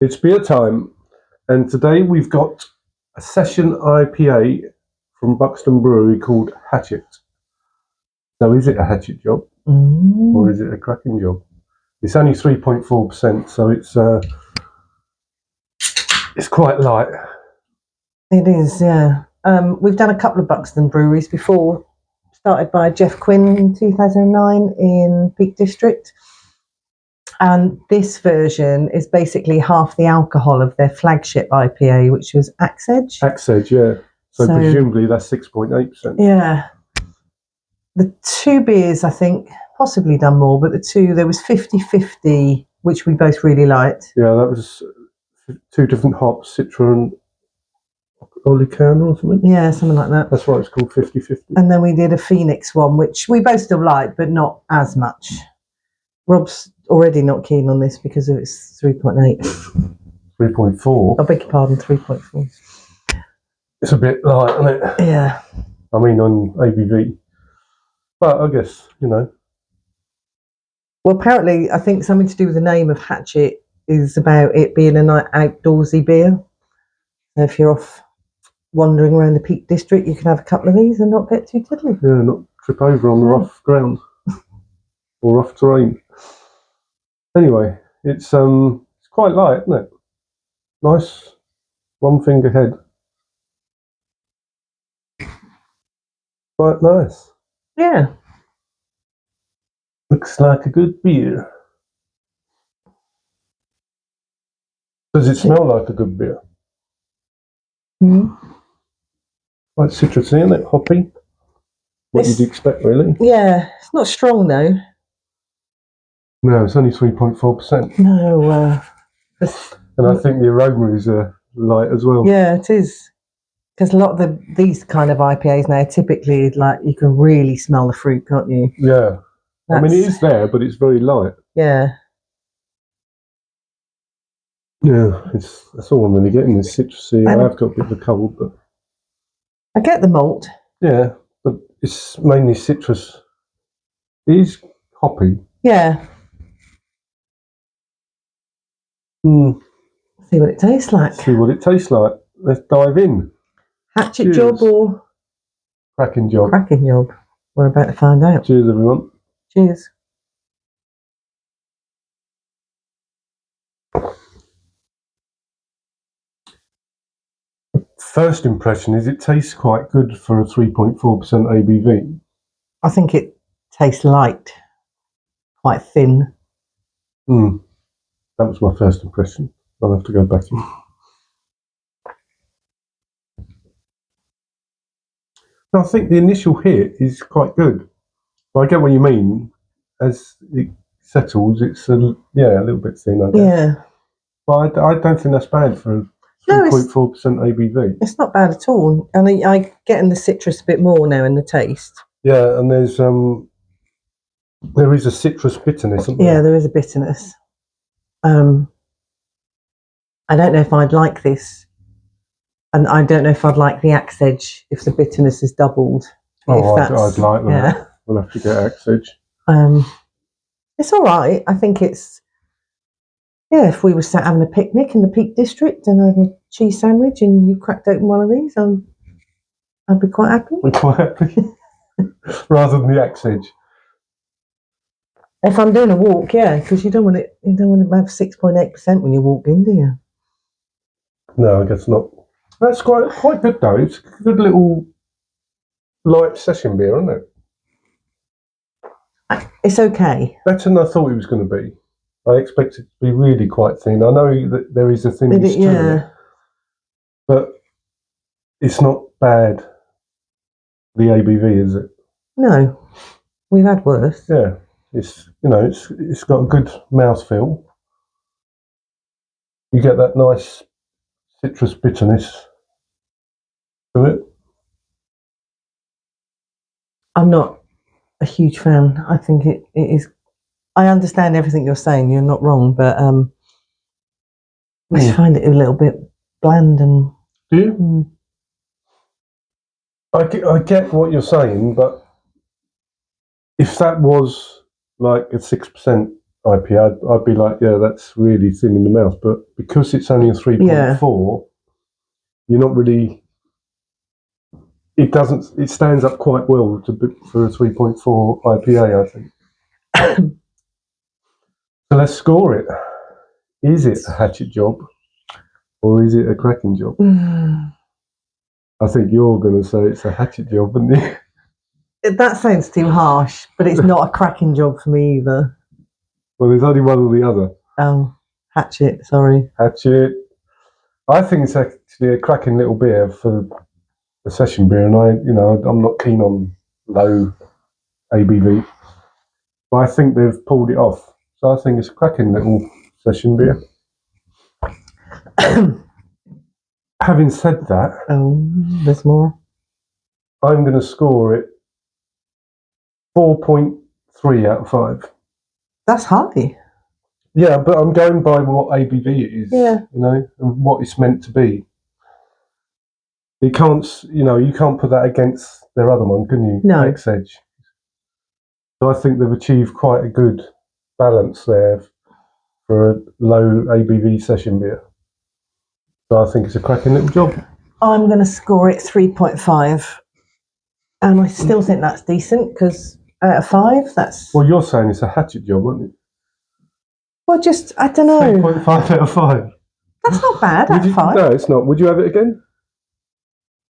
It's beer time, and today we've got a session IPA from Buxton Brewery called Hatchet. Now, is it a hatchet job or is it a cracking job? It's only 3.4%, so it's quite light. It is, yeah. We've done a couple of Buxton breweries before. Started by Jeff Quinn in 2009 in Peak District. And this version is basically half the alcohol of their flagship IPA, which was Axe Edge. Axe Edge, yeah. So presumably that's 6.8%. Yeah. The two beers, I think, possibly done more, but there was 50-50, which we both really liked. Yeah, that was two different hops, Citra and Olicana or something. Yeah, something like that. That's why it's called 50-50. And then we did a Phoenix one, which we both still liked, but not as much. Rob's already not keen on this because of its 3.8. 3.4? I beg your pardon, 3.4. It's a bit light, isn't it? Yeah. I mean, on ABV. But I guess, Well, apparently, I think something to do with the name of Hatchet is about it being a night outdoorsy beer. So if you're off wandering around the Peak District, you can have a couple of these and not get too tiddly. Yeah, not trip over on the rough ground or rough terrain. Anyway, it's quite light, isn't it? Nice, one finger head. Quite nice. Yeah. Looks like a good beer. Does it smell like a good beer? Quite citrusy, isn't it? Hoppy. What you'd expect, really. Yeah, it's not strong though. No, it's only 3.4%. No. And I think the aroma is light as well. Yeah, it is. Because a lot of these kind of IPAs now, typically, like, you can really smell the fruit, can't you? Yeah. I mean, it is there, but it's very light. Yeah. Yeah, that's all I'm really getting is citrusy. I have got a bit of a cold, but I get the malt. yeah, but it's mainly citrus. It is hoppy. Yeah. See what it tastes like. See what it tastes like. Let's dive in. Hatchet job or cracking job? Cracking job. We're about to find out. Cheers, everyone. Cheers. First impression is it tastes quite good for a 3.4% ABV. I think it tastes light, quite thin. That was my first impression. I'll have to go back in. I think the initial hit is quite good. But I get what you mean. As it settles, it's a little bit thin, I guess. Yeah. But I don't think that's bad for a 3.4% ABV. It's not bad at all. And I get in the citrus a bit more now in the taste. Yeah, and there is a citrus bitterness, isn't there? Yeah, there is a bitterness. I don't know if I'd like this. And I don't know if I'd like the Axe Edge if the bitterness is doubled. Oh, I'd like that. Yeah. We'll have to get Axe Edge. It's all right. I think it's, if we were sat having a picnic in the Peak District and had a cheese sandwich and you cracked open one of these, I'd be quite happy. Be quite happy. Rather than the Axe Edge. If I'm doing a walk, yeah, because you don't want to have 6.8% when you walk in, do you? No, I guess not. That's quite good though. It's a good little light session beer, isn't it? It's okay. Better than I thought it was going to be. I expected it to be really quite thin. I know that there is a thinness to it, but it's not bad. The ABV, is it? No, we've had worse. Yeah, it's got a good mouthfeel. You get that nice citrus bitterness to it. I'm not a huge fan. I think it is. I understand everything you're saying. You're not wrong, but I just find it a little bit bland and. Do you? I get what you're saying, but if that was like a 6%, IPA, I'd be like, yeah, that's really thin in the mouth. But because it's only a 3.4, you're not really. It doesn't. It stands up quite well for a 3.4 IPA, I think. So let's score it. Is it a hatchet job, or is it a cracking job? I think you're going to say it's a hatchet job, aren't you? That sounds too harsh, but it's not a cracking job for me either. Well, there's only one or the other. Oh, Hatchet, sorry. Hatchet. I think it's actually a cracking little beer for a session beer, and I'm not keen on low ABV, but I think they've pulled it off. So I think it's a cracking little session beer. Having said that, there's more. I'm going to score it 4.3 out of 5. That's high. Yeah, but I'm going by what ABV it is. Yeah. And what it's meant to be. You can't put that against their other one, can you? No. X-Edge. So I think they've achieved quite a good balance there for a low ABV session beer. So I think it's a cracking little job. I'm going to score it 3.5. And I still think that's decent because out of 5, that's... Well, you're saying it's a hatchet job, aren't you? Well, I don't know. 3.5 out of 5. That's not bad out of 5. No, it's not. Would you have it again?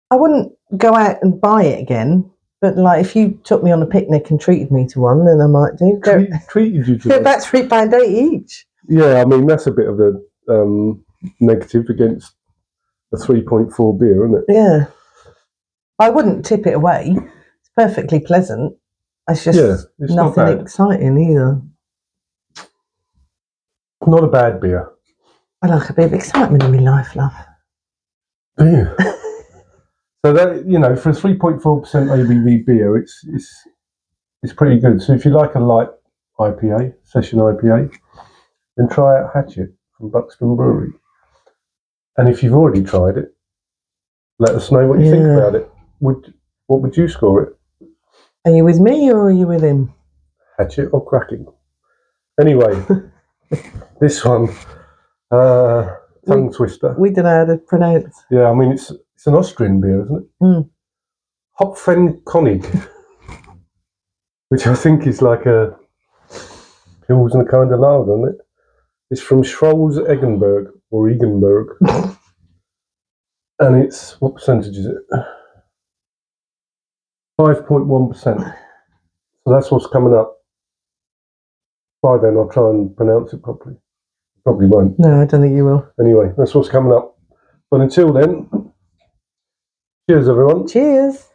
I wouldn't go out and buy it again. But like, if you took me on a picnic and treated me to one, then I might do. Treated you to they're about £3.80 each. Yeah, I mean, that's a bit of a negative against a 3.4 beer, isn't it? Yeah. I wouldn't tip it away. It's perfectly pleasant. It's just nothing exciting either. Not a bad beer. I like a bit of excitement in my life, love. Do you? So that, for a 3.4% ABV beer, it's pretty good. So if you like a light IPA, session IPA, then try out Hatchet from Buxton Brewery. And if you've already tried it, let us know what you think about it. What would you score it? Are you with me or are you with him? Hatchet or cracking? Anyway, this one, tongue twister. We don't know how to pronounce. Yeah, I mean, it's an Austrian beer, isn't it? Mm. Hopfenkönig, which I think is like a Pilsner kind of lager, isn't it? It's from Schroes-Eggenberg, or Egenberg. And it's, what percentage is it? 5.1%. So that's what's coming up. By then I'll try and pronounce it properly. Probably won't. No, I don't think you will. Anyway, that's what's coming up. But until then, cheers everyone. Cheers.